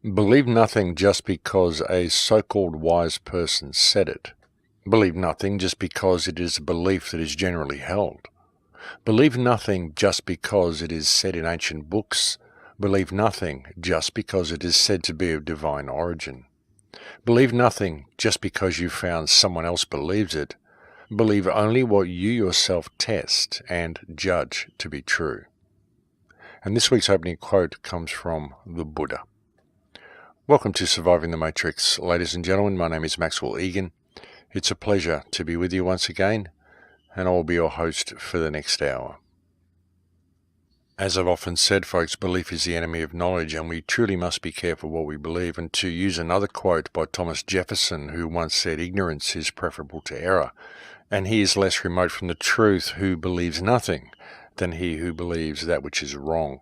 Believe nothing just because a so-called wise person said it. Believe nothing just because it is a belief that is generally held. Believe nothing just because it is said in ancient books. Believe nothing just because it is said to be of divine origin. Believe nothing just because you found someone else believes it. Believe only what you yourself test and judge to be true. And this week's opening quote comes from the Buddha. Welcome to Surviving the Matrix, ladies and gentlemen. My name is Maxwell Egan. It's a pleasure to be with you once again, and I will be your host for the next hour. As I've often said, folks, belief is the enemy of knowledge, and we truly must be careful what we believe. And to use another quote by Thomas Jefferson, who once said, "Ignorance is preferable to error," and he is less remote from the truth who believes nothing than he who believes that which is wrong.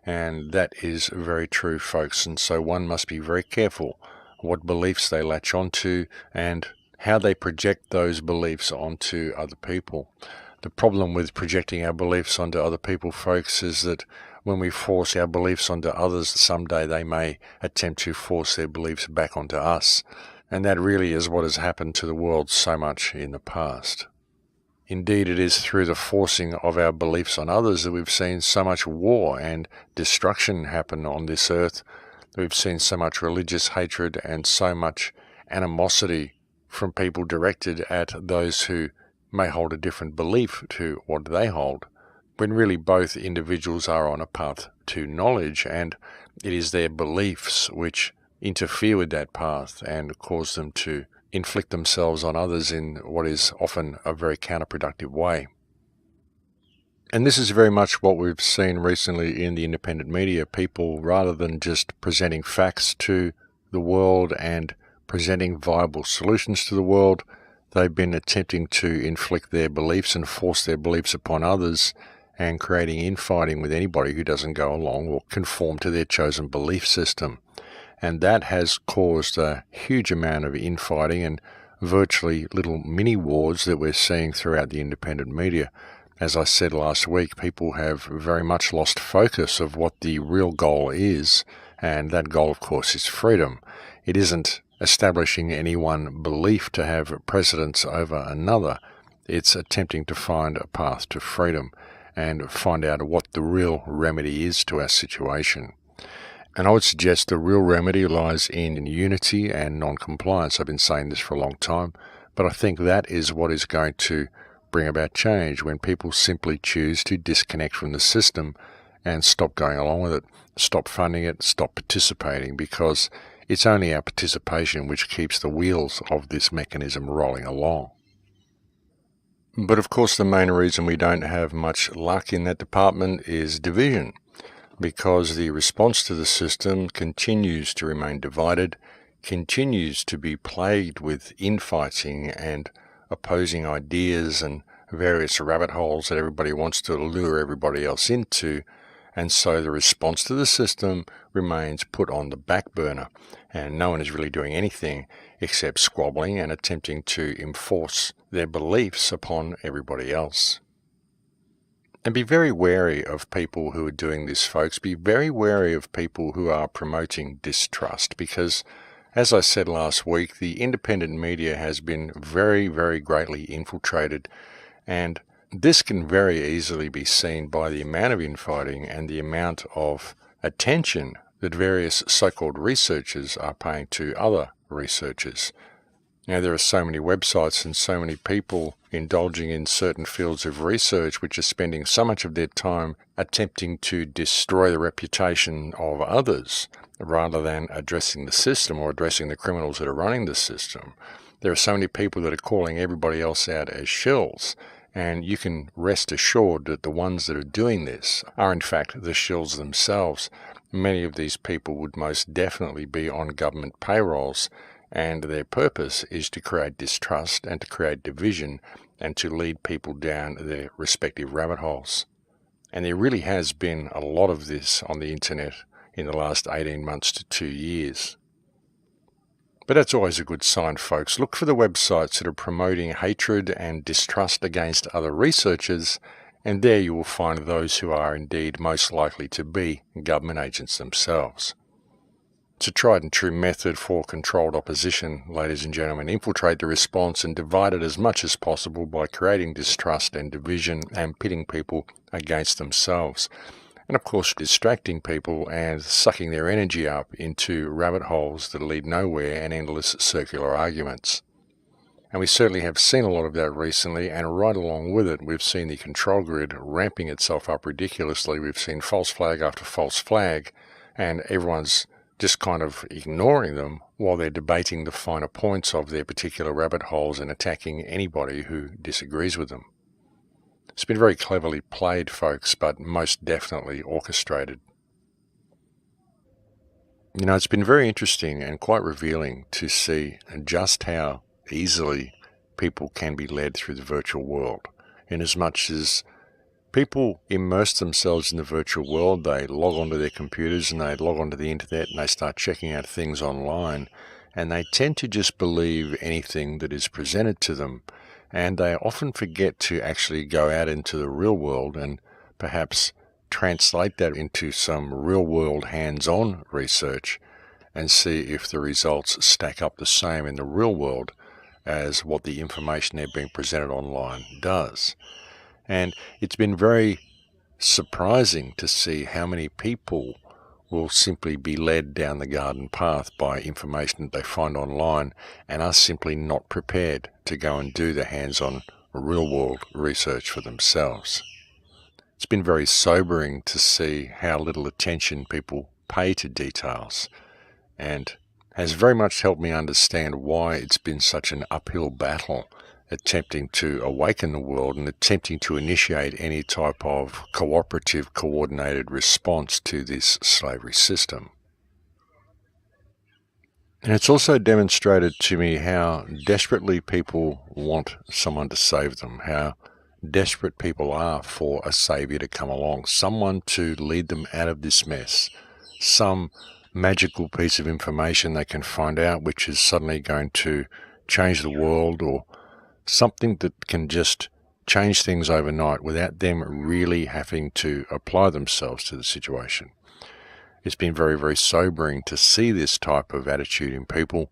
And that is very true, folks, and so one must be very careful what beliefs they latch onto and how they project those beliefs onto other people. The problem with projecting our beliefs onto other people, folks, is that when we force our beliefs onto others, someday they may attempt to force their beliefs back onto us. And that really is what has happened to the world so much in the past. Indeed, it is through the forcing of our beliefs on others that we've seen so much war and destruction happen on this earth. We've seen so much religious hatred and so much animosity from people directed at those who may hold a different belief to what they hold, when really both individuals are on a path to knowledge, and it is their beliefs which interfere with that path and cause them to inflict themselves on others in what is often a very counterproductive way. And this is very much what we've seen recently in the independent media. People, rather than just presenting facts to the world and presenting viable solutions to the world, they've been attempting to inflict their beliefs and force their beliefs upon others and creating infighting with anybody who doesn't go along or conform to their chosen belief system. And that has caused a huge amount of infighting and virtually little mini wars that we're seeing throughout the independent media. As I said last week, people have very much lost focus of what the real goal is, and that goal, of course, is freedom. It isn't establishing any one belief to have precedence over another. It's attempting to find a path to freedom and find out what the real remedy is to our situation. And I would suggest the real remedy lies in unity and non-compliance. I've been saying this for a long time, but I think that is what is going to bring about change, when people simply choose to disconnect from the system and stop going along with it, stop funding it, stop participating, because it's only our participation which keeps the wheels of this mechanism rolling along. But of course, the main reason we don't have much luck in that department is division, because the response to the system continues to remain divided, continues to be plagued with infighting and opposing ideas and various rabbit holes that everybody wants to lure everybody else into. And so the response to the system remains put on the back burner, and no one is really doing anything except squabbling and attempting to enforce their beliefs upon everybody else. And be very wary of people who are doing this, folks. Be very wary of people who are promoting distrust, because, as I said last week, the independent media has been very, very greatly infiltrated, and this can very easily be seen by the amount of infighting and the amount of attention that various so-called researchers are paying to other researchers. Now, there are so many websites and so many people indulging in certain fields of research which are spending so much of their time attempting to destroy the reputation of others rather than addressing the system or addressing the criminals that are running the system. There are so many people that are calling everybody else out as shills, and you can rest assured that the ones that are doing this are in fact the shills themselves. Many of these people would most definitely be on government payrolls, and their purpose is to create distrust and to create division and to lead people down their respective rabbit holes. And there really has been a lot of this on the internet in the last 18 months to 2 years. But that's always a good sign, folks. Look for the websites that are promoting hatred and distrust against other researchers, and there you will find those who are indeed most likely to be government agents themselves. It's a tried and true method for controlled opposition, ladies and gentlemen. Infiltrate the response and divide it as much as possible by creating distrust and division and pitting people against themselves. And of course, distracting people and sucking their energy up into rabbit holes that lead nowhere and endless circular arguments. And we certainly have seen a lot of that recently, and right along with it, we've seen the control grid ramping itself up ridiculously. We've seen false flag after false flag, and everyone's just kind of ignoring them while they're debating the finer points of their particular rabbit holes and attacking anybody who disagrees with them. It's been very cleverly played, folks, but most definitely orchestrated. You know, it's been very interesting and quite revealing to see just how easily people can be led through the virtual world, in as much as people immerse themselves in the virtual world. They log onto their computers and they log onto the internet and they start checking out things online, and they tend to just believe anything that is presented to them, and they often forget to actually go out into the real world and perhaps translate that into some real world hands-on research and see if the results stack up the same in the real world as what the information they're being presented online does. And it's been very surprising to see how many people will simply be led down the garden path by information that they find online and are simply not prepared to go and do the hands-on real-world research for themselves. It's been very sobering to see how little attention people pay to details, and has very much helped me understand why it's been such an uphill battle attempting to awaken the world and attempting to initiate any type of cooperative, coordinated response to this slavery system. And it's also demonstrated to me how desperately people want someone to save them, how desperate people are for a savior to come along, someone to lead them out of this mess, some magical piece of information they can find out which is suddenly going to change the world, or something that can just change things overnight without them really having to apply themselves to the situation. It's been very, very sobering to see this type of attitude in people,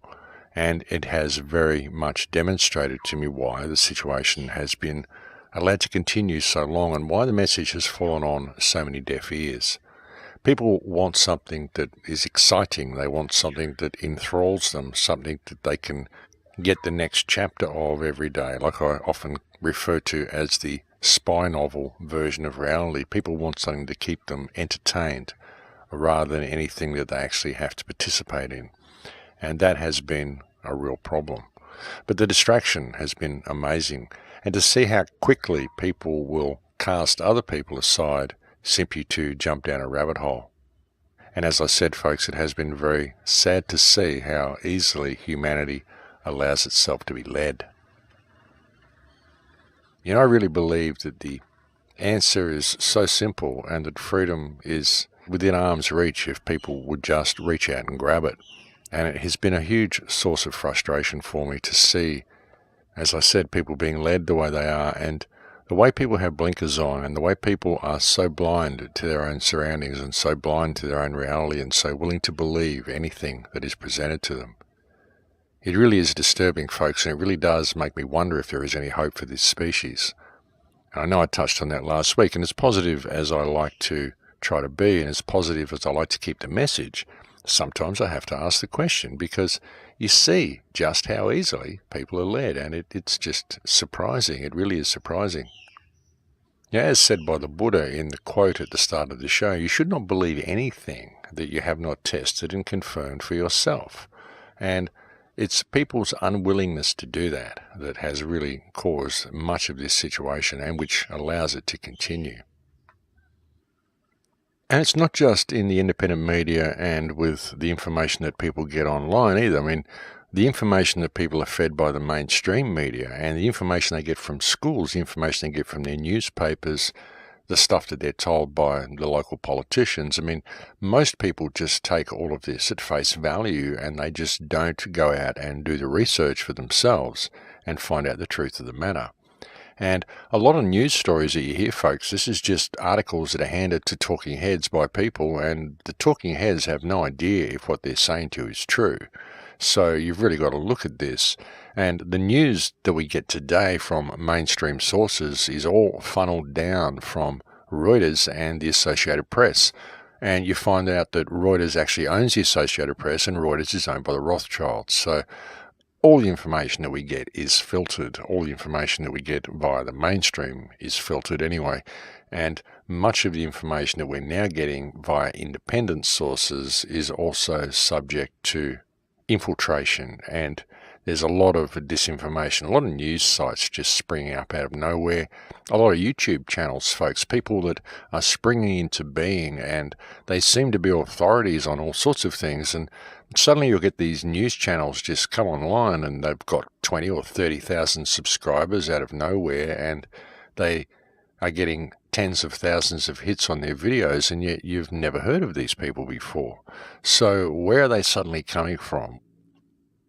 and it has very much demonstrated to me why the situation has been allowed to continue so long and why the message has fallen on so many deaf ears. People want something that is exciting. They want something that enthralls them, something that they can get the next chapter of every day, like I often refer to as the spy novel version of reality. People want something to keep them entertained rather than anything that they actually have to participate in. And that has been a real problem. But the distraction has been amazing. And to see how quickly people will cast other people aside simply to jump down a rabbit hole. And as I said, folks, it has been very sad to see how easily humanity allows itself to be led. You know, I really believe that the answer is so simple and that freedom is within arm's reach if people would just reach out and grab it. And it has been a huge source of frustration for me to see, as I said, people being led the way they are, and the way people have blinkers on, and the way people are so blind to their own surroundings and so blind to their own reality and so willing to believe anything that is presented to them. It really is disturbing, folks, and it really does make me wonder if there is any hope for this species. And I know I touched on that last week, and as positive as I like to try to be, and as positive as I like to keep the message, sometimes I have to ask the question, because you see just how easily people are led, and it's just surprising. It really is surprising. Yeah, as said by the Buddha in the quote at the start of the show, you should not believe anything that you have not tested and confirmed for yourself. And it's people's unwillingness to do that that has really caused much of this situation and which allows it to continue. And it's not just in the independent media and with the information that people get online either. I mean, the information that people are fed by the mainstream media and the information they get from schools, the information they get from their newspapers, the stuff that they're told by the local politicians. I mean, most people just take all of this at face value and they just don't go out and do the research for themselves and find out the truth of the matter. And a lot of news stories that you hear, folks, this is just articles that are handed to talking heads by people, and the talking heads have no idea if what they're saying to you is true. So you've really got to look at this. And the news that we get today from mainstream sources is all funneled down from Reuters and the Associated Press. And you find out that Reuters actually owns the Associated Press, and Reuters is owned by the Rothschilds. So all the information that we get is filtered. All the information that we get via the mainstream is filtered anyway. And much of the information that we're now getting via independent sources is also subject to infiltration, and there's a lot of disinformation, a lot of news sites just springing up out of nowhere, a lot of YouTube channels, folks, people that are springing into being, and they seem to be authorities on all sorts of things, and suddenly you'll get these news channels just come online and they've got 20 or 30,000 subscribers out of nowhere, and they are getting tens of thousands of hits on their videos, and yet you've never heard of these people before. So where are they suddenly coming from?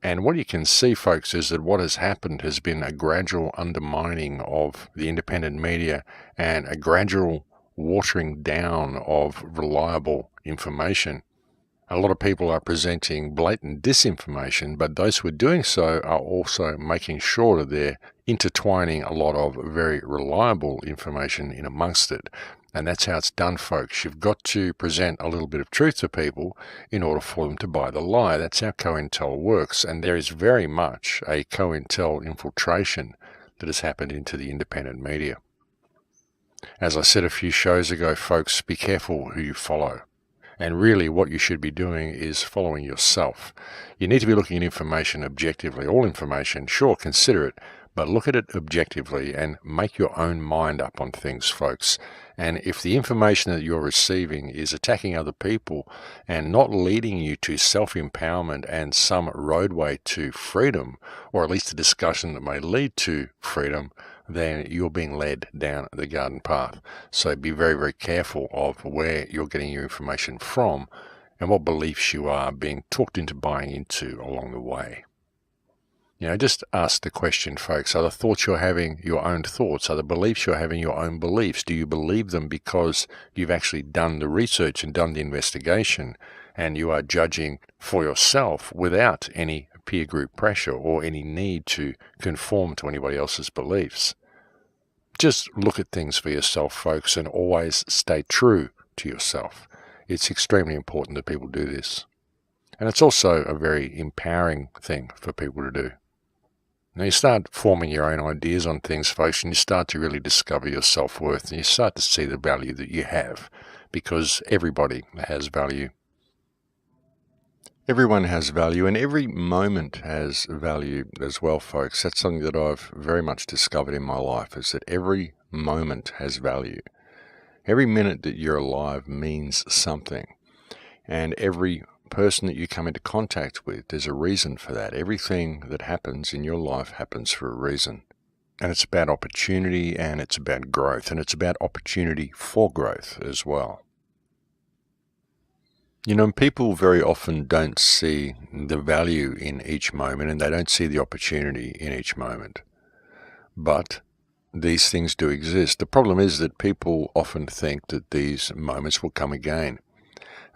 And what you can see, folks, is that what has happened has been a gradual undermining of the independent media and a gradual watering down of reliable information. A lot of people are presenting blatant disinformation, but those who are doing so are also making sure that they're intertwining a lot of very reliable information in amongst it. And that's how it's done, folks. You've got to present a little bit of truth to people in order for them to buy the lie. That's how COINTEL works. And there is very much a COINTEL infiltration that has happened into the independent media. As I said a few shows ago, folks, be careful who you follow. And really what you should be doing is following yourself. You need to be looking at information objectively. All information, sure, consider it, but look at it objectively and make your own mind up on things, folks. And if the information that you're receiving is attacking other people and not leading you to self-empowerment and some roadway to freedom, or at least a discussion that may lead to freedom, then you're being led down the garden path. So be very, very careful of where you're getting your information from and what beliefs you are being talked into buying into along the way. Just ask the question, folks, are the thoughts you're having your own thoughts? Are the beliefs you're having your own beliefs? Do you believe them because you've actually done the research and done the investigation, and you are judging for yourself without any peer group pressure or any need to conform to anybody else's beliefs? Just look at things for yourself, folks, and always stay true to yourself. It's extremely important that people do this. And it's also a very empowering thing for people to do. Now you start forming your own ideas on things, folks, and you start to really discover your self-worth, and you start to see the value that you have, because everybody has value. Everyone has value, and every moment has value as well, folks. That's something that I've very much discovered in my life, is that every moment has value. Every minute that you're alive means something, and every person that you come into contact with, there's a reason for that. Everything that happens in your life happens for a reason. And it's about opportunity, and it's about growth, and it's about opportunity for growth as well. People very often don't see the value in each moment, and they don't see the opportunity in each moment. But these things do exist. The problem is that people often think that these moments will come again.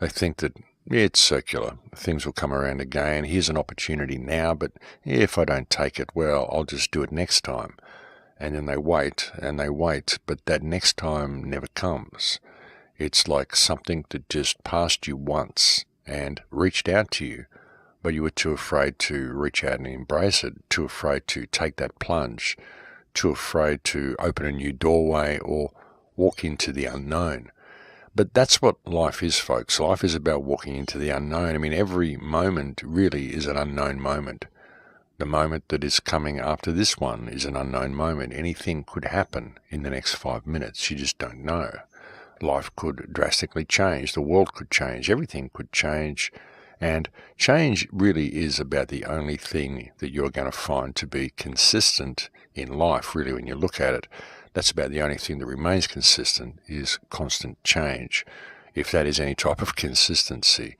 They think that it's circular. Things will come around again. Here's an opportunity now, but if I don't take it, well, I'll just do it next time. And then they wait, but that next time never comes. It's like something that just passed you once and reached out to you, but you were too afraid to reach out and embrace it, too afraid to take that plunge, too afraid to open a new doorway or walk into the unknown. But that's what life is, folks. Life is about walking into the unknown. I mean, every moment really is an unknown moment. The moment that is coming after this one is an unknown moment. Anything could happen in the next 5 minutes. You just don't know. Life could drastically change. The world could change. Everything could change. And change really is about the only thing that you're going to find to be consistent in life, really, when you look at it. That's about the only thing that remains consistent is constant change, if that is any type of consistency.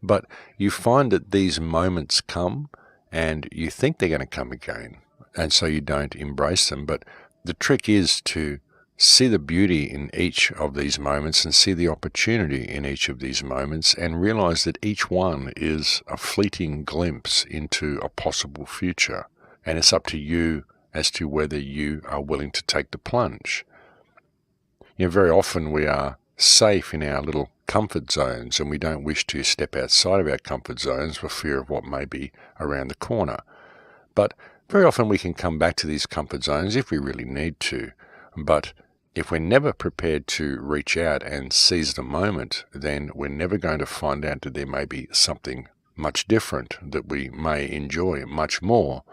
But you find that these moments come and you think they're going to come again, and so you don't embrace them. But The trick is to see the beauty in each of these moments and see the opportunity in each of these moments and realize that each one is a fleeting glimpse into a possible future. And it's up to you as to whether you are willing to take the plunge. Very often we are safe in our little comfort zones and we don't wish to step outside of our comfort zones for fear of what may be around the corner. But very often we can come back to these comfort zones if we really need to. But if we're never prepared to reach out and seize the moment, then we're never going to find out that there may be something much different that we may enjoy much more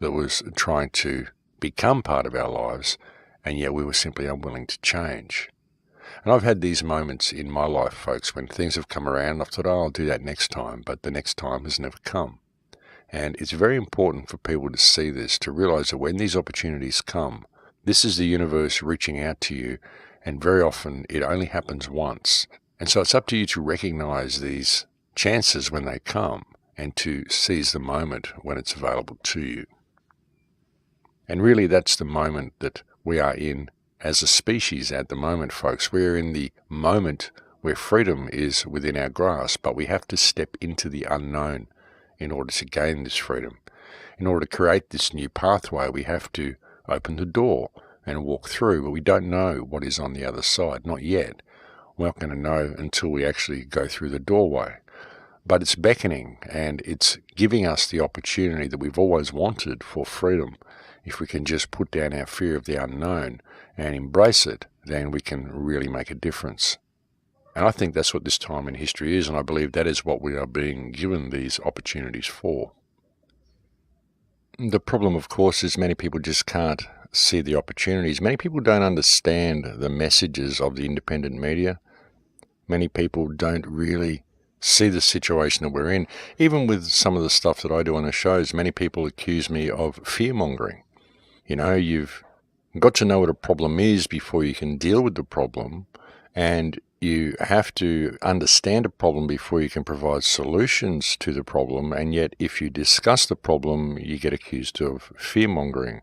that was trying to become part of our lives, and yet we were simply unwilling to change. And I've had these moments in my life, folks, when things have come around and I've thought, I'll do that next time, but the next time has never come. And it's very important for people to see this, to realize that when these opportunities come, this is the universe reaching out to you, and very often it only happens once. And so it's up to you to recognize these chances when they come and to seize the moment when it's available to you. And really that's the moment that we are in as a species at the moment, folks. We're in the moment where freedom is within our grasp, but we have to step into the unknown in order to gain this freedom. In order to create this new pathway, we have to open the door and walk through, but we don't know what is on the other side, not yet. We're not going to know until we actually go through the doorway. But it's beckoning and it's giving us the opportunity that we've always wanted for freedom. If we can just put down our fear of the unknown and embrace it, then we can really make a difference. And I think that's what this time in history is, and I believe that is what we are being given these opportunities for. The problem, of course, is many people just can't see the opportunities. Many people don't understand the messages of the independent media. Many people don't really see the situation that we're in. Even with some of the stuff that I do on the shows, many people accuse me of fear-mongering. You've got to know what a problem is before you can deal with the problem, and you have to understand a problem before you can provide solutions to the problem, and yet if you discuss the problem, you get accused of fear-mongering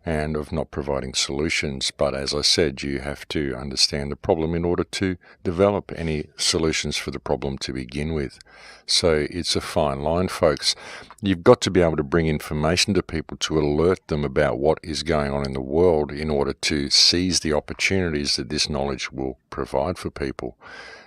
and of not providing solutions. But as I said, you have to understand the problem in order to develop any solutions for the problem to begin with. So it's a fine line, folks. You've got to be able to bring information to people to alert them about what is going on in the world in order to seize the opportunities that this knowledge will provide for people.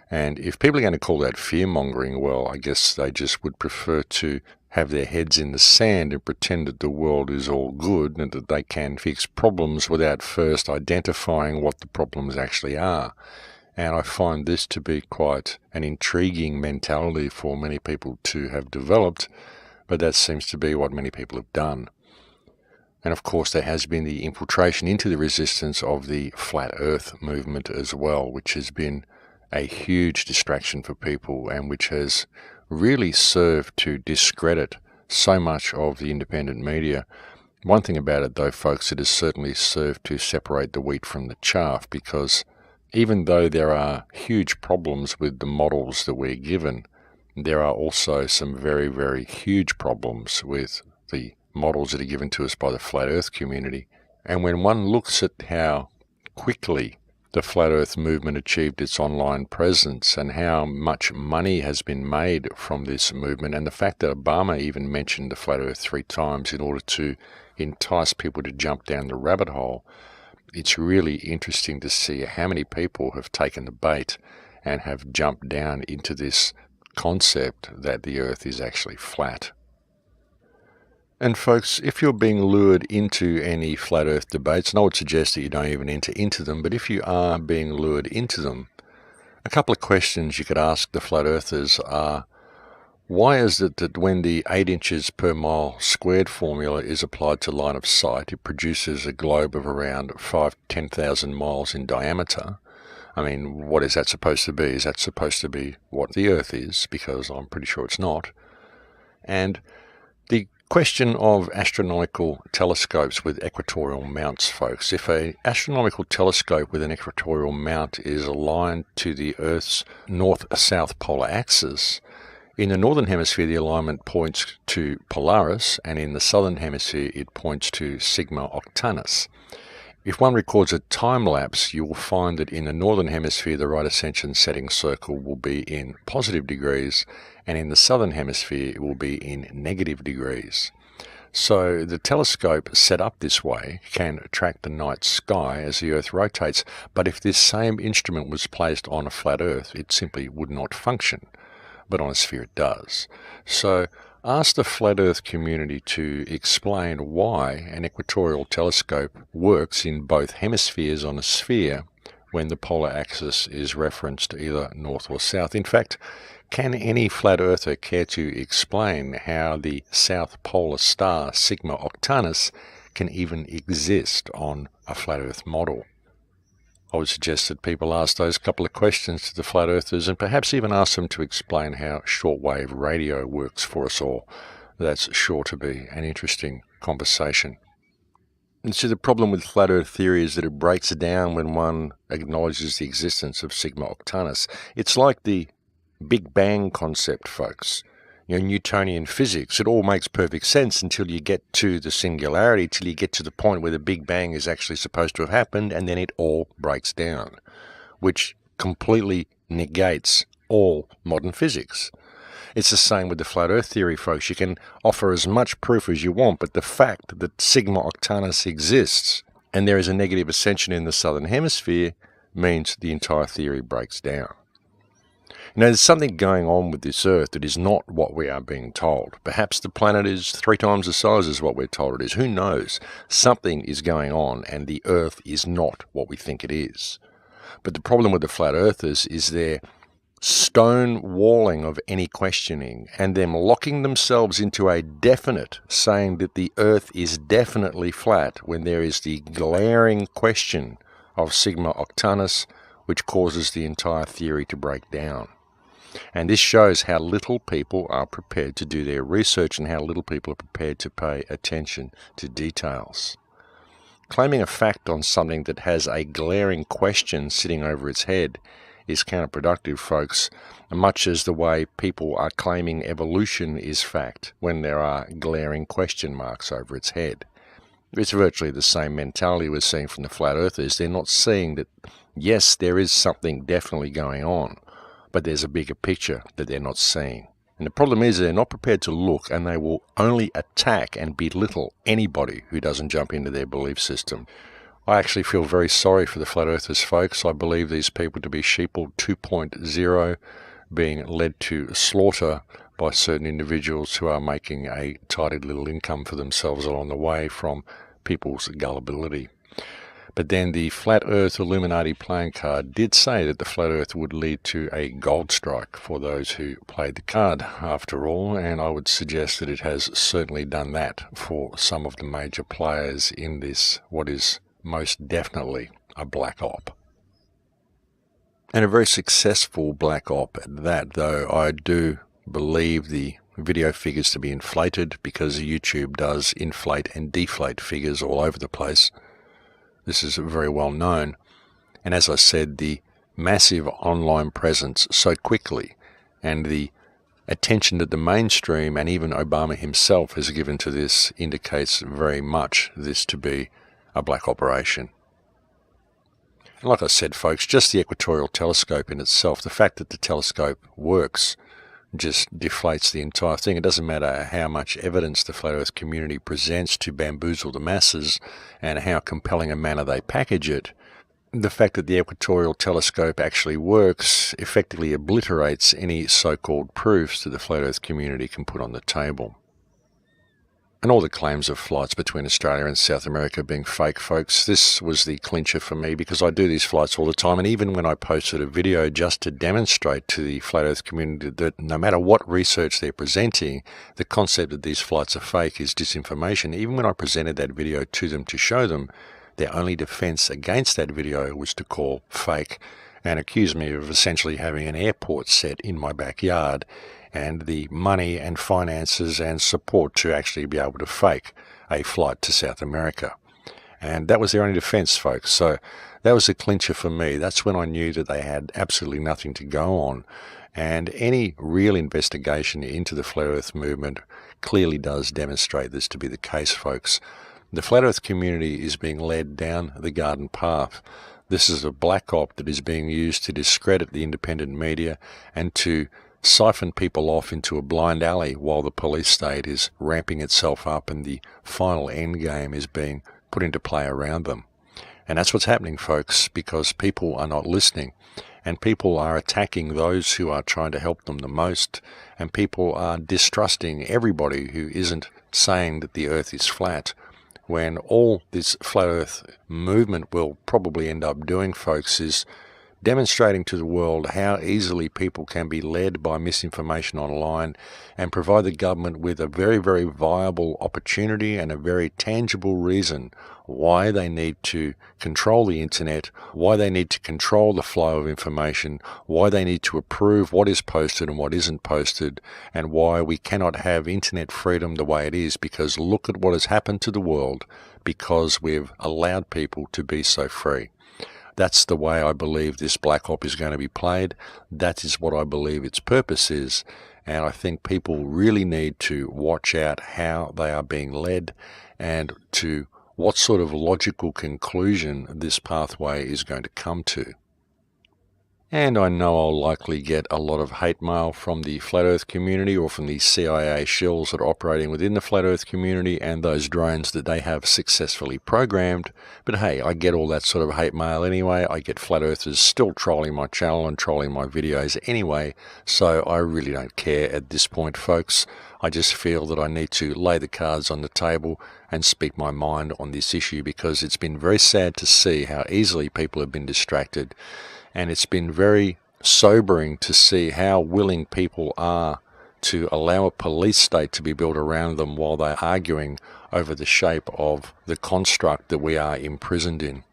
And if people are going to call that fear-mongering, well, I guess they just would prefer to have their heads in the sand and pretend that the world is all good and that they can fix problems without first identifying what the problems actually are. And I find this to be quite an intriguing mentality for many people to have developed, but that seems to be what many people have done. And of course there has been the infiltration into the resistance of the flat earth movement as well, which has been a huge distraction for people and which has really served to discredit so much of the independent media. One thing about it though, folks, it has certainly served to separate the wheat from the chaff, because even though there are huge problems with the models that we're given, there are also some very, very huge problems with the models that are given to us by the flat earth community. And when one looks at how quickly the flat earth movement achieved its online presence and how much money has been made from this movement, and the fact that Obama even mentioned the flat earth 3 times in order to entice people to jump down the rabbit hole, it's really interesting to see how many people have taken the bait and have jumped down into this concept that the earth is actually flat. And folks, if you're being lured into any flat earth debates, and I would suggest that you don't even enter into them, but if you are being lured into them, a couple of questions you could ask the flat earthers are, why is it that when the 8 inches per mile squared formula is applied to line of sight, it produces a globe of around 10,000 miles in diameter? I mean, what is that supposed to be? Is that supposed to be what the earth is? Because I'm pretty sure it's not. And the question of astronomical telescopes with equatorial mounts, folks. If an astronomical telescope with an equatorial mount is aligned to the Earth's north-south polar axis, in the northern hemisphere the alignment points to Polaris, and in the southern hemisphere it points to Sigma Octantis. If one records a time lapse, you will find that in the northern hemisphere, the right ascension setting circle will be in positive degrees, and in the southern hemisphere, it will be in negative degrees. So the telescope set up this way can track the night sky as the Earth rotates, but if this same instrument was placed on a flat Earth, it simply would not function. But on a sphere it does. So ask the flat Earth community to explain why an equatorial telescope works in both hemispheres on a sphere when the polar axis is referenced either north or south. In fact, can any flat earther care to explain how the south polar star Sigma Octantis can even exist on a flat Earth model? I would suggest that people ask those couple of questions to the flat earthers and perhaps even ask them to explain how shortwave radio works for us all. That's sure to be an interesting conversation. And so the problem with flat earth theory is that it breaks down when one acknowledges the existence of Sigma Octantis. It's like the Big Bang concept, folks. Newtonian physics, it all makes perfect sense until you get to the singularity, till you get to the point where the Big Bang is actually supposed to have happened, and then it all breaks down, which completely negates all modern physics. It's the same with the flat earth theory, folks. You can offer as much proof as you want, but the fact that Sigma Octantis exists and there is a negative ascension in the southern hemisphere means the entire theory breaks down. There's something going on with this Earth that is not what we are being told. Perhaps the planet is 3 times the size as what we're told it is. Who knows? Something is going on, and the Earth is not what we think it is. But the problem with the flat earthers is their stone walling of any questioning and them locking themselves into a definite, saying that the Earth is definitely flat when there is the glaring question of Sigma Octantis, which causes the entire theory to break down. And this shows how little people are prepared to do their research and how little people are prepared to pay attention to details. Claiming a fact on something that has a glaring question sitting over its head is counterproductive, folks, much as the way people are claiming evolution is fact when there are glaring question marks over its head. It's virtually the same mentality we're seeing from the flat earthers. They're not seeing that, yes, there is something definitely going on, but there's a bigger picture that they're not seeing. And the problem is they're not prepared to look, and they will only attack and belittle anybody who doesn't jump into their belief system. I actually feel very sorry for the flat earthers, folks. I believe these people to be sheeple 2.0, being led to slaughter by certain individuals who are making a tidy little income for themselves along the way from people's gullibility. But then the Flat Earth Illuminati playing card did say that the Flat Earth would lead to a gold strike for those who played the card, after all, and I would suggest that it has certainly done that for some of the major players in this, what is most definitely a black op. And a very successful black op at that, though I do believe the video figures to be inflated, because YouTube does inflate and deflate figures all over the place. This is very well known. And as I said, the massive online presence so quickly and the attention that the mainstream and even Obama himself has given to this indicates very much this to be a black operation. And like I said, folks, just the equatorial telescope in itself, the fact that the telescope works, just deflates the entire thing. It doesn't matter how much evidence the Flat Earth community presents to bamboozle the masses and how compelling a manner they package it. The fact that the equatorial telescope actually works effectively obliterates any so-called proofs that the Flat Earth community can put on the table. And all the claims of flights between Australia and South America being fake, folks, this was the clincher for me, because I do these flights all the time, and even when I posted a video just to demonstrate to the Flat Earth community that no matter what research they're presenting, the concept that these flights are fake is disinformation, even when I presented that video to them to show them, their only defense against that video was to call fake and accuse me of essentially having an airport set in my backyard and the money and finances and support to actually be able to fake a flight to South America. And that was their only defense, folks. So that was the clincher for me. That's when I knew that they had absolutely nothing to go on. And any real investigation into the Flat Earth movement clearly does demonstrate this to be the case, folks. The flat earth community is being led down the garden path. This is a black op that is being used to discredit the independent media and to siphon people off into a blind alley while the police state is ramping itself up and the final end game is being put into play around them. And that's what's happening, folks, because people are not listening, and people are attacking those who are trying to help them the most, and people are distrusting everybody who isn't saying that the earth is flat, when all this flat earth movement will probably end up doing, folks, is demonstrating to the world how easily people can be led by misinformation online and provide the government with a very, very viable opportunity and a very tangible reason why they need to control the internet, why they need to control the flow of information, why they need to approve what is posted and what isn't posted, and why we cannot have internet freedom the way it is, because look at what has happened to the world because we've allowed people to be so free. That's the way I believe this black op is going to be played. That is what I believe its purpose is. And I think people really need to watch out how they are being led and to what sort of logical conclusion this pathway is going to come to. And I know I'll likely get a lot of hate mail from the Flat Earth community or from the CIA shills that are operating within the Flat Earth community and those drones that they have successfully programmed. But hey, I get all that sort of hate mail anyway. I get Flat Earthers still trolling my channel and trolling my videos anyway, so I really don't care at this point, folks. I just feel that I need to lay the cards on the table and speak my mind on this issue, because it's been very sad to see how easily people have been distracted. And it's been very sobering to see how willing people are to allow a police state to be built around them while they're arguing over the shape of the construct that we are imprisoned in.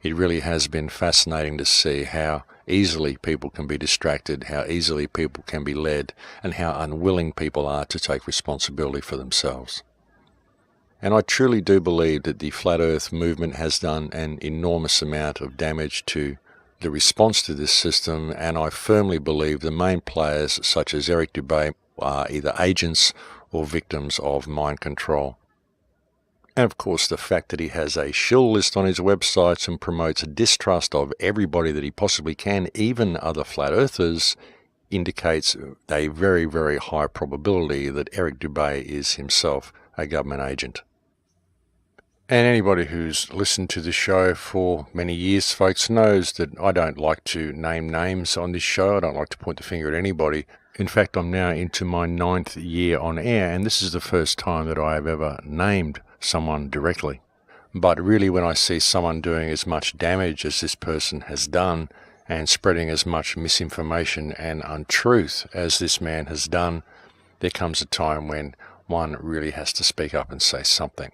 It really has been fascinating to see how easily people can be distracted, how easily people can be led, and how unwilling people are to take responsibility for themselves. And I truly do believe that the Flat Earth movement has done an enormous amount of damage to the response to this system, and I firmly believe the main players such as Eric Dubay are either agents or victims of mind control. And of course the fact that he has a shill list on his websites and promotes a distrust of everybody that he possibly can, even other flat earthers, indicates a very, very high probability that Eric Dubay is himself a government agent. And anybody who's listened to the show for many years, folks, knows that I don't like to name names on this show. I don't like to point the finger at anybody. In fact, I'm now into my 9th year on air, and this is the first time that I have ever named someone directly. But really, when I see someone doing as much damage as this person has done and spreading as much misinformation and untruth as this man has done, there comes a time when one really has to speak up and say something.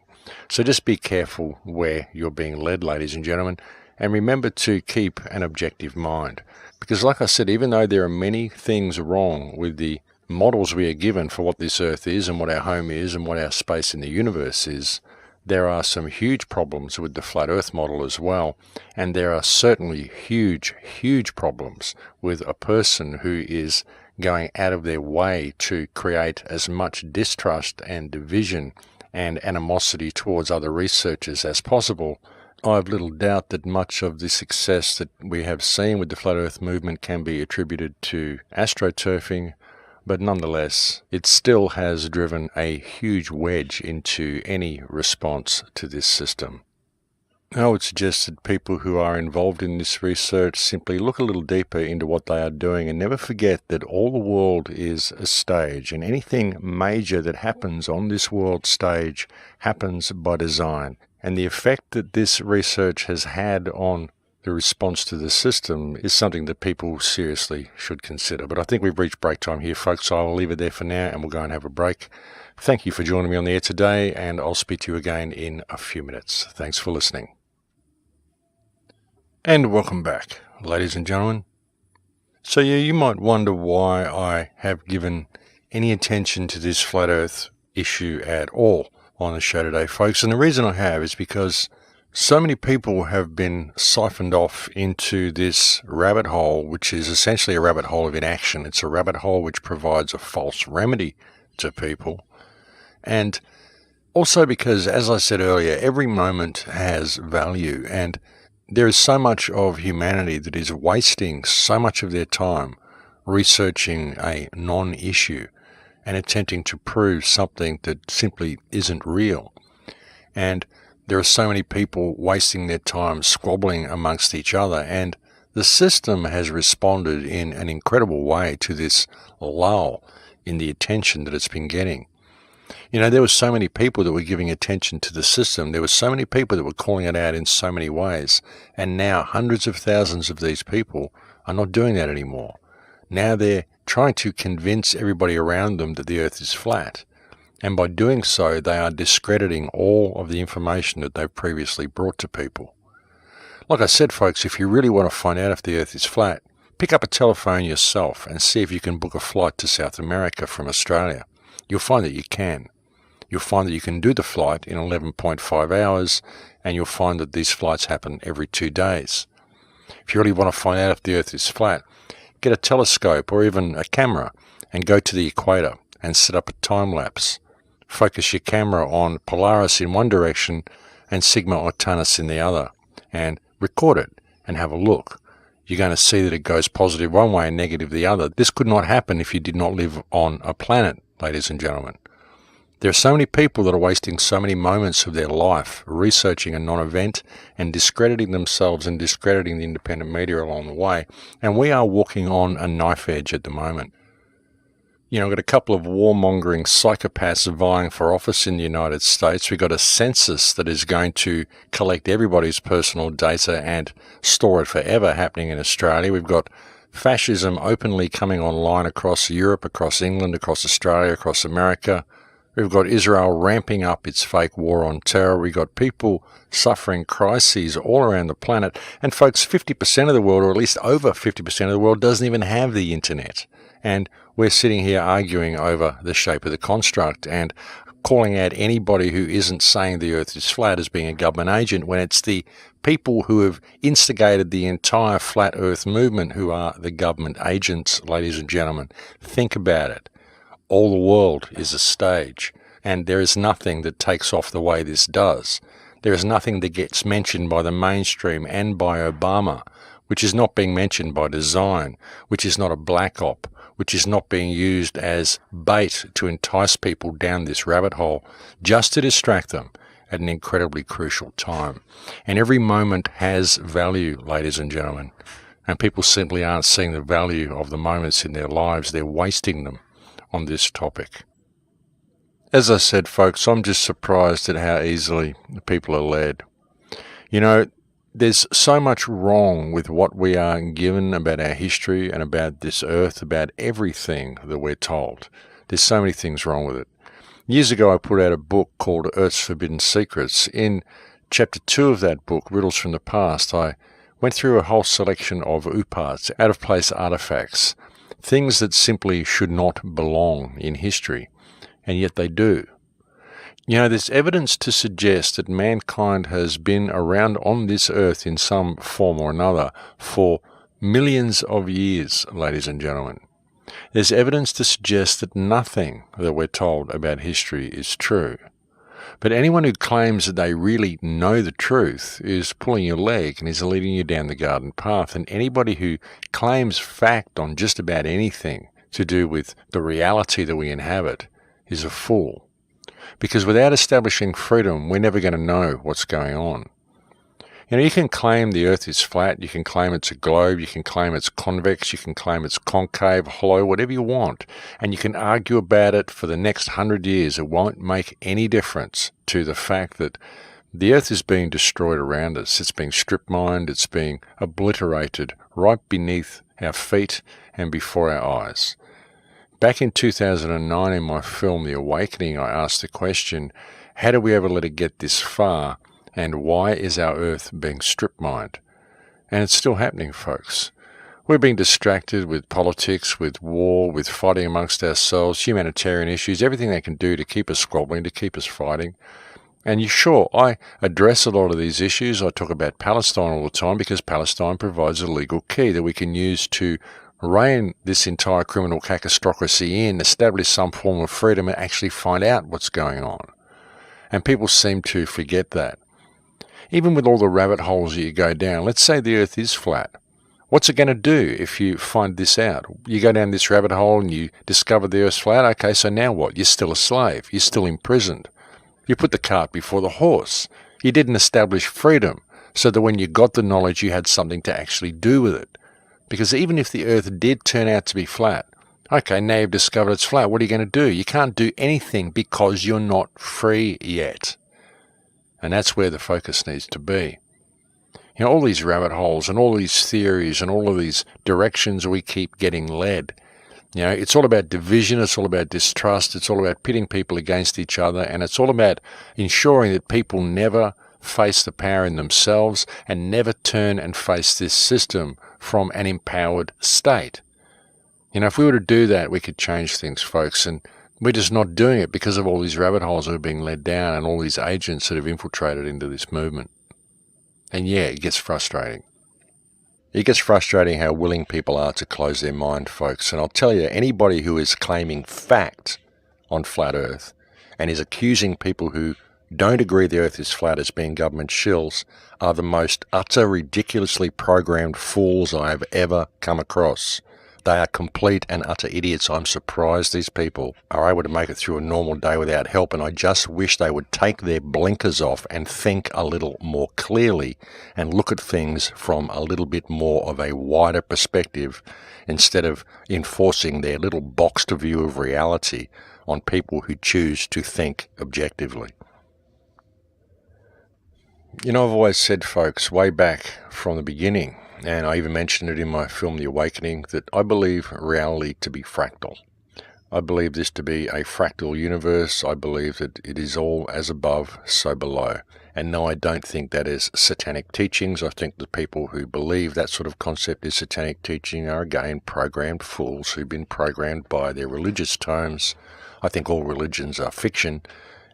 So just be careful where you're being led, ladies and gentlemen, and remember to keep an objective mind. Because like I said, even though there are many things wrong with the models we are given for what this earth is and what our home is and what our space in the universe is, there are some huge problems with the flat earth model as well. And there are certainly huge, huge problems with a person who is going out of their way to create as much distrust and division and animosity towards other researchers as possible. I have little doubt that much of the success that we have seen with the Flat Earth movement can be attributed to astroturfing, but nonetheless, it still has driven a huge wedge into any response to this system. I would suggest that people who are involved in this research simply look a little deeper into what they are doing and never forget that all the world is a stage, and anything major that happens on this world stage happens by design. And the effect that this research has had on the response to the system is something that people seriously should consider. But I think we've reached break time here, folks, so I'll leave it there for now and we'll go and have a break. Thank you for joining me on the air today, and I'll speak to you again in a few minutes. Thanks for listening. And welcome back, ladies and gentlemen. So yeah, you might wonder why I have given any attention to this Flat Earth issue at all on the show today, folks. And the reason I have is because so many people have been siphoned off into this rabbit hole, which is essentially a rabbit hole of inaction. It's a rabbit hole which provides a false remedy to people. And Also because, as I said earlier, every moment has value, and there is so much of humanity that is wasting so much of their time researching a non-issue and attempting to prove something that simply isn't real. And there are so many people wasting their time squabbling amongst each other, and the system has responded in an incredible way to this lull in the attention that it's been getting. You know, there were so many people that were giving attention to the system. There were so many people that were calling it out in so many ways. And now hundreds of thousands of these people are not doing that anymore. Now they're trying to convince everybody around them that the earth is flat. And by doing so, they are discrediting all of the information that they've previously brought to people. Like I said, folks, if you really want to find out if the earth is flat, pick up a telephone yourself and see if you can book a flight to South America from Australia. You'll find that you can. You'll find that you can do the flight in 11.5 hours, and you'll find that these flights happen every 2 days. If you really want to find out if the earth is flat, get a telescope or even a camera and go to the equator and set up a time lapse. Focus your camera on Polaris in one direction and Sigma Octantis in the other, and record it and have a look. You're going to see that it goes positive one way and negative the other. This could not happen if you did not live on a planet, ladies and gentlemen. There are so many people that are wasting so many moments of their life researching a non-event and discrediting themselves and discrediting the independent media along the way, and we are walking on a knife edge at the moment. You know, we've got a couple of warmongering psychopaths vying for office in the United States. We've got a census that is going to collect everybody's personal data and store it forever happening in Australia. We've got fascism openly coming online across Europe, across England, across Australia, across America. We've got Israel ramping up its fake war on terror. We've got people suffering crises all around the planet. And folks, 50% of the world, or at least over 50% of the world, doesn't even have the internet. And we're sitting here arguing over the shape of the construct and calling out anybody who isn't saying the earth is flat as being a government agent, when it's the people who have instigated the entire flat earth movement who are the government agents, ladies and gentlemen. Think about it. All the world is a stage, and there is nothing that takes off the way this does. There is nothing that gets mentioned by the mainstream and by Obama, which is not being mentioned by design, which is not a black op, which is not being used as bait to entice people down this rabbit hole, just to distract them at an incredibly crucial time. And every moment has value, ladies and gentlemen, and people simply aren't seeing the value of the moments in their lives. They're wasting them on this topic. As I said, folks, I'm just surprised at how easily people are led. You know, there's so much wrong with what we are given about our history and about this earth, about everything that we're told. There's so many things wrong with it. Years ago, I put out a book called Earth's Forbidden Secrets. In chapter 2 of that book, Riddles from the Past, I went through a whole selection of UPARTs, out-of-place artifacts, things that simply should not belong in history, and yet they do. You know, there's evidence to suggest that mankind has been around on this earth in some form or another for millions of years, ladies and gentlemen. There's evidence to suggest that nothing that we're told about history is true. But anyone who claims that they really know the truth is pulling your leg and is leading you down the garden path. And anybody who claims fact on just about anything to do with the reality that we inhabit is a fool. Because without establishing freedom, we're never going to know what's going on. You know, you can claim the earth is flat, you can claim it's a globe, you can claim it's convex, you can claim it's concave, hollow, whatever you want. And you can argue about it for the next 100 years. It won't make any difference to the fact that the earth is being destroyed around us. It's being strip mined, it's being obliterated right beneath our feet and before our eyes. Back in 2009 in my film The Awakening, I asked the question, how did we ever let it get this far? And why is our earth being strip mined? And it's still happening, folks. We're being distracted with politics, with war, with fighting amongst ourselves, humanitarian issues, everything they can do to keep us squabbling, to keep us fighting. And sure, I address a lot of these issues. I talk about Palestine all the time because Palestine provides a legal key that we can use to rein this entire criminal cacostrocracy in, establish some form of freedom and actually find out what's going on. And people seem to forget that. Even with all the rabbit holes that you go down, let's say the earth is flat. What's it going to do if you find this out? You go down this rabbit hole and you discover the earth's flat. Okay, so now what? You're still a slave. You're still imprisoned. You put the cart before the horse. You didn't establish freedom so that when you got the knowledge, you had something to actually do with it. Because even if the earth did turn out to be flat, okay, now you've discovered it's flat, what are you going to do? You can't do anything because you're not free yet. And that's where the focus needs to be. You know, all these rabbit holes and all these theories and all of these directions we keep getting led. You know, it's all about division, it's all about distrust, it's all about pitting people against each other, and it's all about ensuring that people never face the power in themselves and never turn and face this system from an empowered state. You know, if we were to do that, we could change things, folks, and we're just not doing it because of all these rabbit holes that are being led down and all these agents that have infiltrated into this movement. And yeah, it gets frustrating. It gets frustrating how willing people are to close their mind, folks. And I'll tell you, anybody who is claiming fact on flat earth and is accusing people who don't agree the earth is flat as being government shills are the most utter, ridiculously programmed fools I have ever come across. They are complete and utter idiots. I'm surprised these people are able to make it through a normal day without help, and I just wish they would take their blinkers off and think a little more clearly and look at things from a little bit more of a wider perspective instead of enforcing their little boxed view of reality on people who choose to think objectively. You know, I've always said, folks, way back from the beginning, and I even mentioned it in my film, The Awakening, that I believe reality to be fractal. I believe this to be a fractal universe. I believe that it is all as above, so below. And no, I don't think that is satanic teachings. I think the people who believe that sort of concept is satanic teaching are, again, programmed fools who've been programmed by their religious tomes. I think all religions are fiction,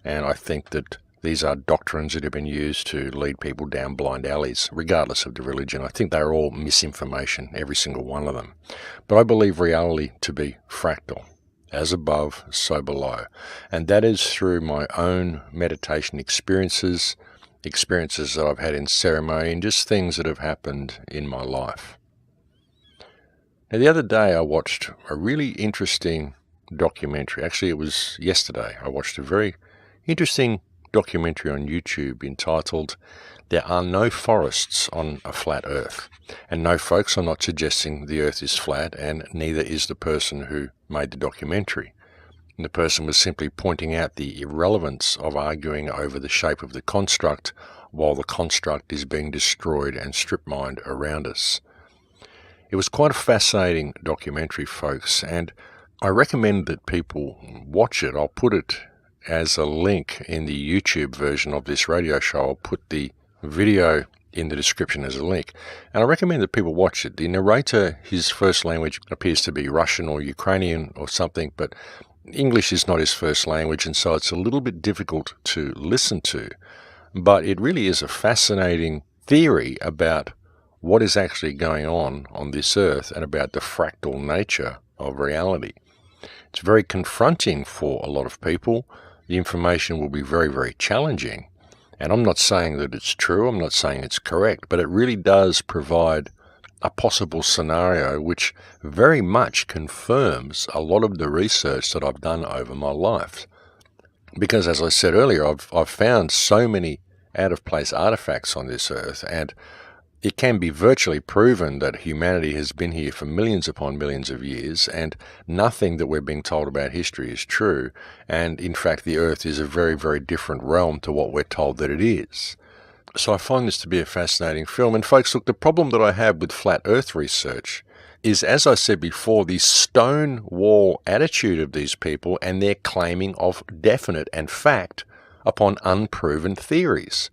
and I think that these are doctrines that have been used to lead people down blind alleys, regardless of the religion. I think they're all misinformation, every single one of them. But I believe reality to be fractal, as above, so below. And that is through my own meditation experiences that I've had in ceremony, and just things that have happened in my life. Now, the other day I watched a really interesting documentary. Actually, it was yesterday. I watched a very interesting documentary on YouTube entitled "There Are No Forests on a Flat Earth." And no, folks, I'm not suggesting the earth is flat, and neither is the person who made the documentary. And the person was simply pointing out the irrelevance of arguing over the shape of the construct while the construct is being destroyed and strip-mined around us. It was quite a fascinating documentary, folks, and I recommend that people watch it. I'll put it as a link in the YouTube version of this radio show. I'll put the video in the description as a link. And I recommend that people watch it. The narrator, his first language appears to be Russian or Ukrainian or something, but English is not his first language, and so it's a little bit difficult to listen to. But it really is a fascinating theory about what is actually going on this earth and about the fractal nature of reality. It's very confronting for a lot of people. The information will be very, very challenging. And I'm not saying that it's true, I'm not saying it's correct, but it really does provide a possible scenario which very much confirms a lot of the research that I've done over my life. Because as I said earlier, I've found so many out-of-place artifacts on this earth, and it can be virtually proven that humanity has been here for millions upon millions of years, and nothing that we're being told about history is true. And in fact, the earth is a very, very different realm to what we're told that it is. So I find this to be a fascinating film. And folks, look, the problem that I have with flat earth research is, as I said before, the stonewall attitude of these people and their claiming of definite and fact upon unproven theories.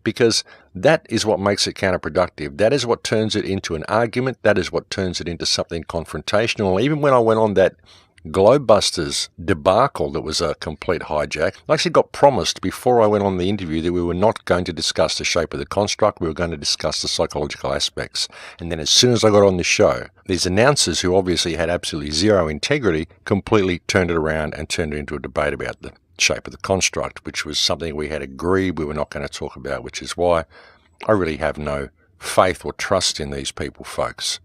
Because that is what makes it counterproductive. That is what turns it into an argument. That is what turns it into something confrontational. Even when I went on that Globebusters debacle that was a complete hijack, I actually got promised before I went on the interview that we were not going to discuss the shape of the construct, we were going to discuss the psychological aspects. And then as soon as I got on the show, these announcers, who obviously had absolutely zero integrity, completely turned it around and turned it into a debate about the shape of the construct, which was something we had agreed we were not going to talk about, which is why I really have no faith or trust in these people, folks.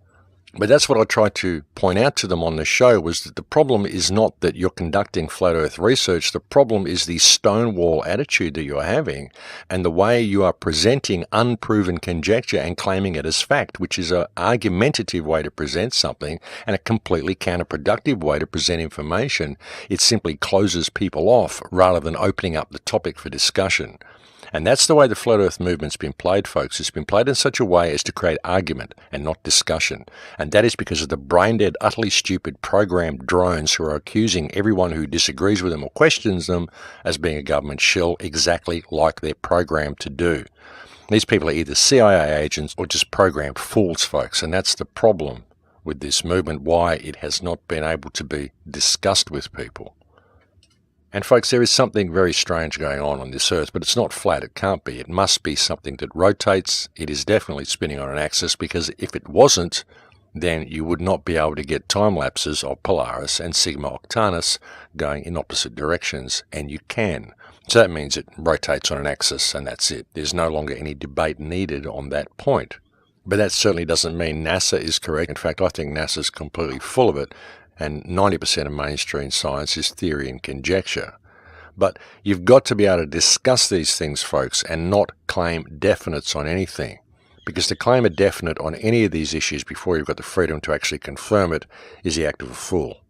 But that's what I tried to point out to them on the show, was that the problem is not that you're conducting flat earth research. The problem is the stonewall attitude that you're having and the way you are presenting unproven conjecture and claiming it as fact, which is an argumentative way to present something and a completely counterproductive way to present information. It simply closes people off rather than opening up the topic for discussion. And that's the way the flat earth movement's been played, folks. It's been played in such a way as to create argument and not discussion. And that is because of the brain-dead, utterly stupid programmed drones who are accusing everyone who disagrees with them or questions them as being a government shill, exactly like they're programmed to do. These people are either CIA agents or just programmed fools, folks. And that's the problem with this movement, why it has not been able to be discussed with people. And folks, there is something very strange going on this earth, but it's not flat. It can't be. It must be something that rotates. It is definitely spinning on an axis, because if it wasn't, then you would not be able to get time lapses of Polaris and Sigma Octantis going in opposite directions, and you can. So that means it rotates on an axis, and that's it. There's no longer any debate needed on that point. But that certainly doesn't mean NASA is correct. In fact, I think NASA's completely full of it. And 90% of mainstream science is theory and conjecture. But you've got to be able to discuss these things, folks, and not claim definites on anything. Because to claim a definite on any of these issues before you've got the freedom to actually confirm it is the act of a fool.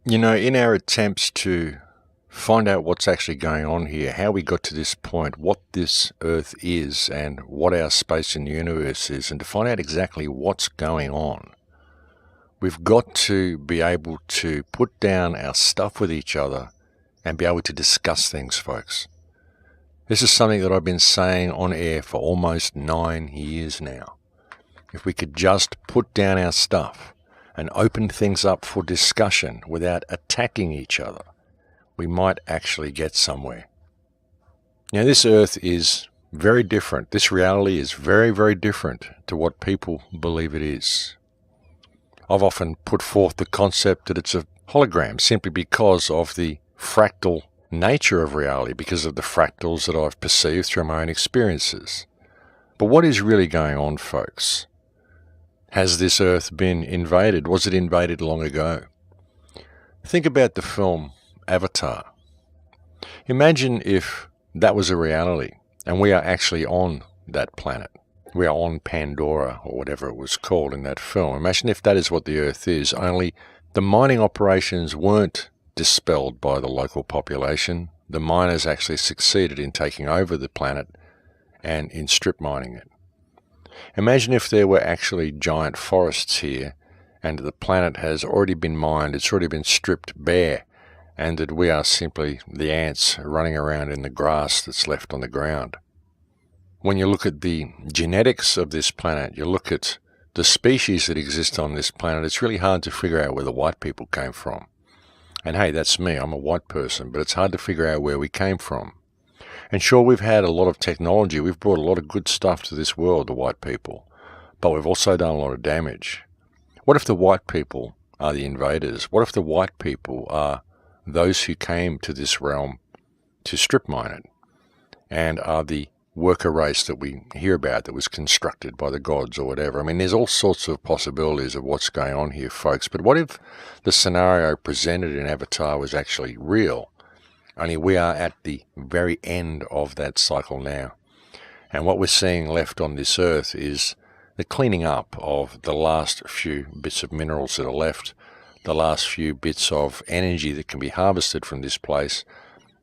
You know, in our attempts to find out what's actually going on here, how we got to this point, what this Earth is, and what our space in the universe is, and to find out exactly what's going on, we've got to be able to put down our stuff with each other and be able to discuss things, folks. This is something that I've been saying on air for almost 9 years now. If we could just put down our stuff and open things up for discussion without attacking each other, we might actually get somewhere. Now, this Earth is very different. This reality is very, very different to what people believe it is. I've often put forth the concept that it's a hologram simply because of the fractal nature of reality, because of the fractals that I've perceived through my own experiences. But what is really going on, folks? Has this Earth been invaded? Was it invaded long ago? Think about the film Avatar. Imagine if that was a reality and we are actually on that planet. We are on Pandora, or whatever it was called in that film. Imagine if that is what the Earth is, only the mining operations weren't dispelled by the local population. The miners actually succeeded in taking over the planet and in strip mining it. Imagine if there were actually giant forests here, and the planet has already been mined, it's already been stripped bare, and that we are simply the ants running around in the grass that's left on the ground. When you look at the genetics of this planet, you look at the species that exist on this planet, it's really hard to figure out where the white people came from. And hey, that's me, I'm a white person, but it's hard to figure out where we came from. And sure, we've had a lot of technology, we've brought a lot of good stuff to this world, the white people, but we've also done a lot of damage. What if the white people are the invaders? What if the white people are those who came to this realm to strip mine it, and are the worker race that we hear about that was constructed by the gods or whatever? I mean, there's all sorts of possibilities of what's going on here, folks. But what if the scenario presented in Avatar was actually real? Only we are at the very end of that cycle now. And what we're seeing left on this Earth is the cleaning up of the last few bits of minerals that are left, the last few bits of energy that can be harvested from this place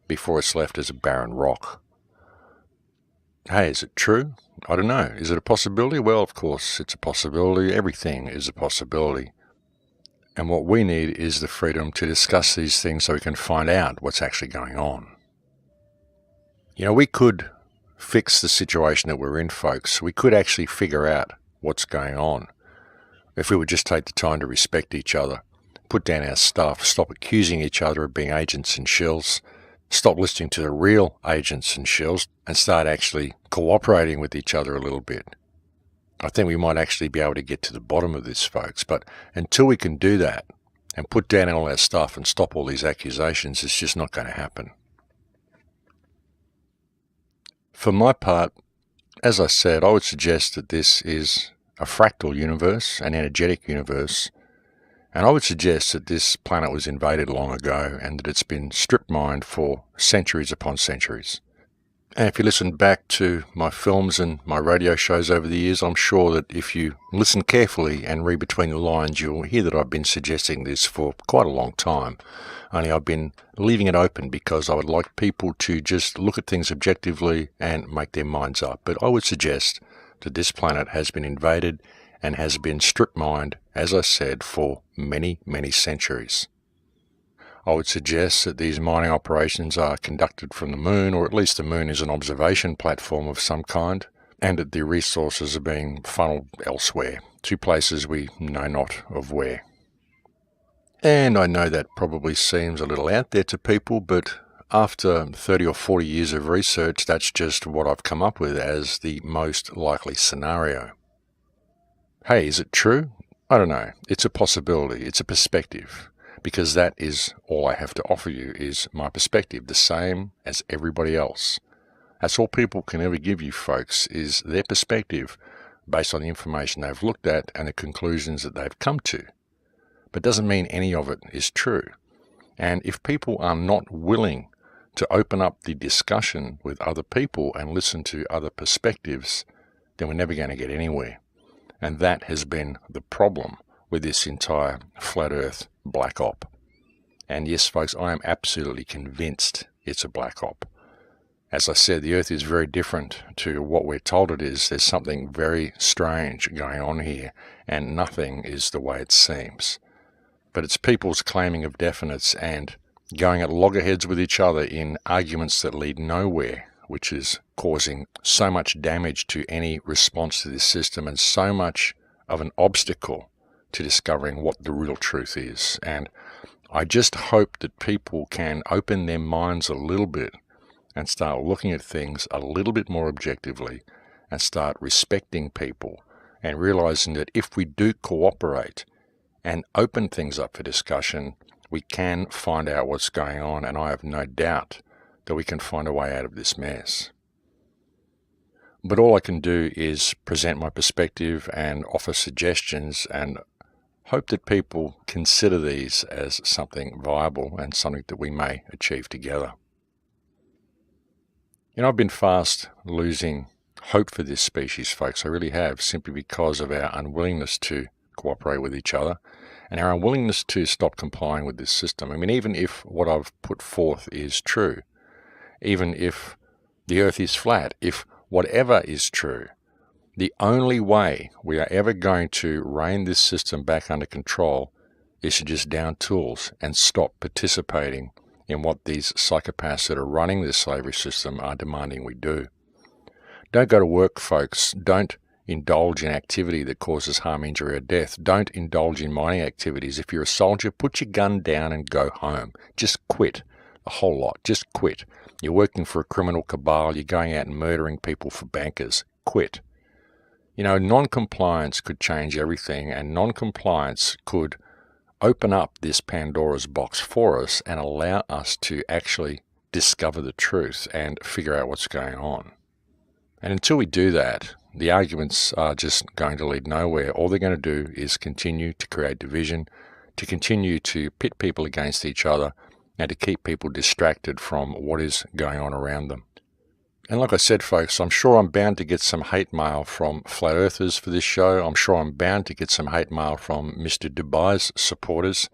before it's left as a barren rock. Hey, is it true? I don't know. Is it a possibility? Well, of course, it's a possibility. Everything is a possibility. And what we need is the freedom to discuss these things so we can find out what's actually going on. You know, we could fix the situation that we're in, folks. We could actually figure out what's going on if we would just take the time to respect each other, put down our stuff, stop accusing each other of being agents and shills, stop listening to the real agents and shills, and start actually cooperating with each other a little bit. I think we might actually be able to get to the bottom of this, folks. But until we can do that, and put down all that stuff and stop all these accusations, it's just not going to happen. For my part, as I said, I would suggest that this is a fractal universe, an energetic universe, and I would suggest that this planet was invaded long ago and that it's been strip mined for centuries upon centuries. And if you listen back to my films and my radio shows over the years, I'm sure that if you listen carefully and read between the lines, you'll hear that I've been suggesting this for quite a long time. Only I've been leaving it open because I would like people to just look at things objectively and make their minds up. But I would suggest that this planet has been invaded and has been strip mined, as I said, for many, many centuries. I would suggest that these mining operations are conducted from the moon, or at least the moon is an observation platform of some kind, and that the resources are being funneled elsewhere, to places we know not of where. And I know that probably seems a little out there to people, but after 30 or 40 years of research, that's just what I've come up with as the most likely scenario. Hey, is it true? I don't know. It's a possibility. It's a perspective. Because that is all I have to offer you, is my perspective, the same as everybody else. That's all people can ever give you, folks, is their perspective based on the information they've looked at and the conclusions that they've come to. But doesn't mean any of it is true. And if people are not willing to open up the discussion with other people and listen to other perspectives, then we're never going to get anywhere. And that has been the problem with this entire flat earth black op. And yes, folks, I am absolutely convinced it's a black op. As I said, the earth is very different to what we're told it is. There's something very strange going on here, and nothing is the way it seems. But it's people's claiming of definites and going at loggerheads with each other in arguments that lead nowhere, which is causing so much damage to any response to this system and so much of an obstacle to discovering what the real truth is. And I just hope that people can open their minds a little bit and start looking at things a little bit more objectively and start respecting people and realizing that if we do cooperate and open things up for discussion, we can find out what's going on, and I have no doubt that we can find a way out of this mess. But all I can do is present my perspective and offer suggestions and hope that people consider these as something viable and something that we may achieve together. You know, I've been fast losing hope for this species, folks. I really have, simply because of our unwillingness to cooperate with each other and our unwillingness to stop complying with this system. I mean, even if what I've put forth is true, even if the earth is flat, if whatever is true, the only way we are ever going to rein this system back under control is to just down tools and stop participating in what these psychopaths that are running this slavery system are demanding we do. Don't go to work, folks. Don't indulge in activity that causes harm, injury, or death. Don't indulge in mining activities. If you're a soldier, put your gun down and go home. Just quit. A whole lot. Just quit. You're working for a criminal cabal. You're going out and murdering people for bankers. Quit. You know, non-compliance could change everything, and non-compliance could open up this Pandora's box for us and allow us to actually discover the truth and figure out what's going on. And until we do that, the arguments are just going to lead nowhere. All they're going to do is continue to create division, to continue to pit people against each other, and to keep people distracted from what is going on around them. And like I said, folks, I'm sure I'm bound to get some hate mail from flat earthers for this show. I'm sure I'm bound to get some hate mail from Mr. Dubai's supporters.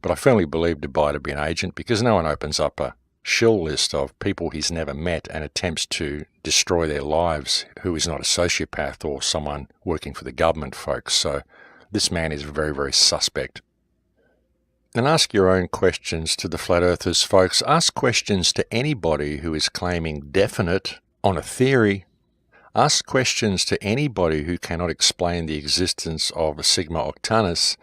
But I firmly believe Dubai to be an agent, because no one opens up a shill list of people he's never met and attempts to destroy their lives who is not a sociopath or someone working for the government, folks. So this man is very, very suspect. And ask your own questions to the flat earthers, folks. Ask questions to anybody who is claiming definite on a theory. Ask questions to anybody who cannot explain the existence of Sigma Octantis,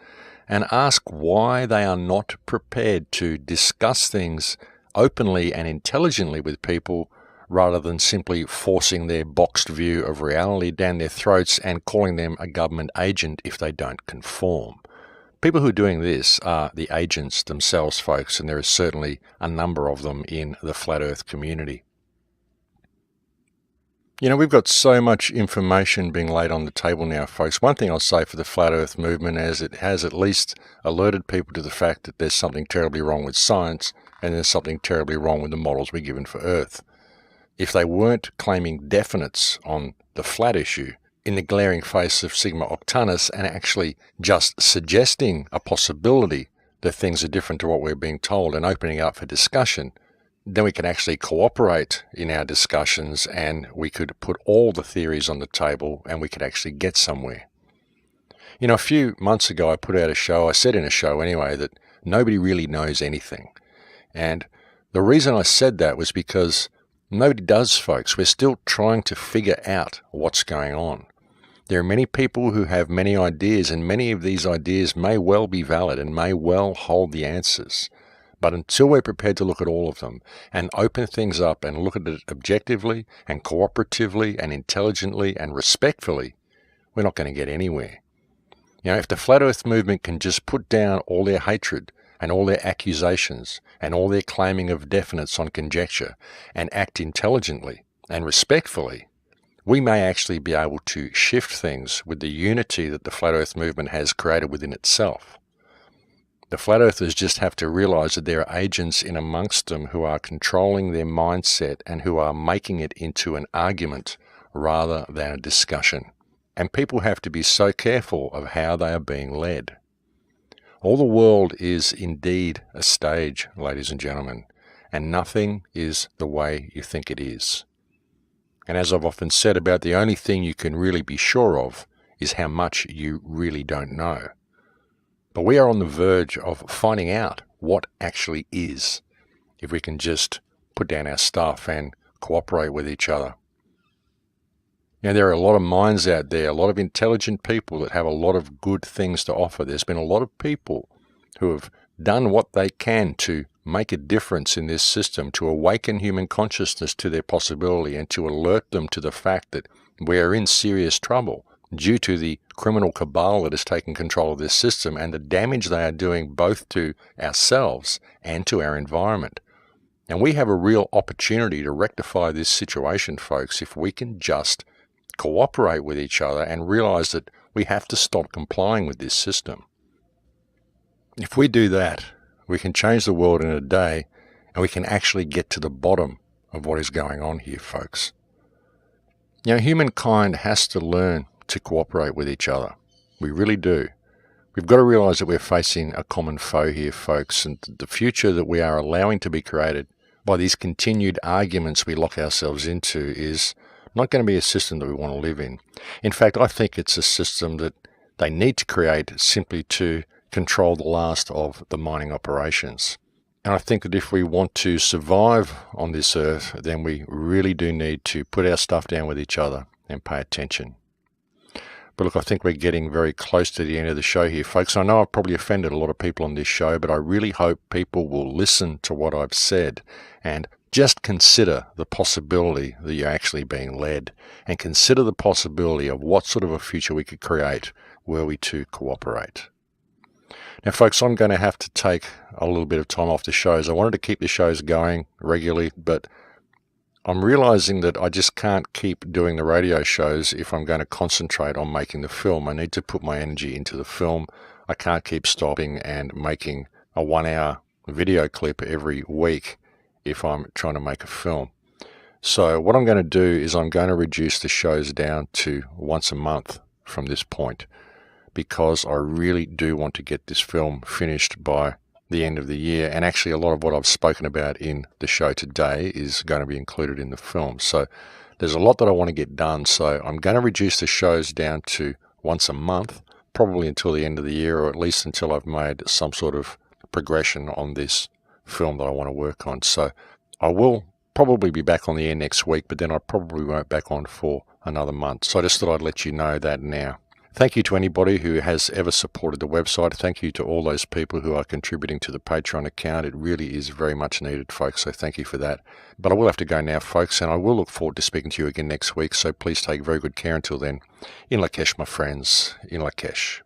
and ask why they are not prepared to discuss things openly and intelligently with people, rather than simply forcing their boxed view of reality down their throats and calling them a government agent if they don't conform. People who are doing this are the agents themselves, folks, and there is certainly a number of them in the Flat Earth community. You know, we've got so much information being laid on the table now, folks. One thing I'll say for the Flat Earth movement is it has at least alerted people to the fact that there's something terribly wrong with science and there's something terribly wrong with the models we're given for Earth. If they weren't claiming definites on the flat issue, in the glaring face of Sigma Octantis, and actually just suggesting a possibility that things are different to what we're being told and opening up for discussion, then we can actually cooperate in our discussions and we could put all the theories on the table and we could actually get somewhere. You know, a few months ago I put out a show, I said in a show anyway, that nobody really knows anything. And the reason I said that was because nobody does, folks. We're still trying to figure out what's going on. There are many people who have many ideas, and many of these ideas may well be valid and may well hold the answers. But until we're prepared to look at all of them and open things up and look at it objectively and cooperatively and intelligently and respectfully, we're not going to get anywhere. You know, if the Flat Earth movement can just put down all their hatred and all their accusations and all their claiming of definites on conjecture and act intelligently and respectfully, we may actually be able to shift things with the unity that the Flat Earth movement has created within itself. The Flat Earthers just have to realize that there are agents in amongst them who are controlling their mindset and who are making it into an argument rather than a discussion. And people have to be so careful of how they are being led. All the world is indeed a stage, ladies and gentlemen, and nothing is the way you think it is. And as I've often said about the only thing you can really be sure of is how much you really don't know. But we are on the verge of finding out what actually is, if we can just put down our stuff and cooperate with each other. You know, there are a lot of minds out there, a lot of intelligent people that have a lot of good things to offer. There's been a lot of people who have done what they can to make a difference in this system, to awaken human consciousness to their possibility and to alert them to the fact that we are in serious trouble due to the criminal cabal that has taken control of this system and the damage they are doing both to ourselves and to our environment. And we have a real opportunity to rectify this situation, folks, if we can just cooperate with each other and realize that we have to stop complying with this system. If we do that, we can change the world in a day and we can actually get to the bottom of what is going on here, folks. You know, humankind has to learn to cooperate with each other. We really do. We've got to realize that we're facing a common foe here, folks, and the future that we are allowing to be created by these continued arguments we lock ourselves into is not going to be a system that we want to live in. In fact, I think it's a system that they need to create simply to control the last of the mining operations. And I think that if we want to survive on this earth, then we really do need to put our stuff down with each other and pay attention. But look, I think we're getting very close to the end of the show here, folks. I know I've probably offended a lot of people on this show, but I really hope people will listen to what I've said and just consider the possibility that you're actually being led and consider the possibility of what sort of a future we could create were we to cooperate. Now, folks, I'm going to have to take a little bit of time off the shows. I wanted to keep the shows going regularly, but I'm realizing that I just can't keep doing the radio shows if I'm going to concentrate on making the film. I need to put my energy into the film. I can't keep stopping and making a 1-hour video clip every week if I'm trying to make a film. So what I'm going to do is I'm going to reduce the shows down to once a month from this point, because I really do want to get this film finished by the end of the year. And actually a lot of what I've spoken about in the show today is going to be included in the film. So there's a lot that I want to get done. So I'm going to reduce the shows down to once a month, probably until the end of the year, or at least until I've made some sort of progression on this film that I want to work on. So I will probably be back on the air next week, but then I probably won't back on for another month. So I just thought I'd let you know that now. Thank you to anybody who has ever supported the website. Thank you to all those people who are contributing to the Patreon account. It really is very much needed, folks, so thank you for that. But I will have to go now, folks, and I will look forward to speaking to you again next week, so please take very good care until then. In Lakesh, my friends. In Lakesh.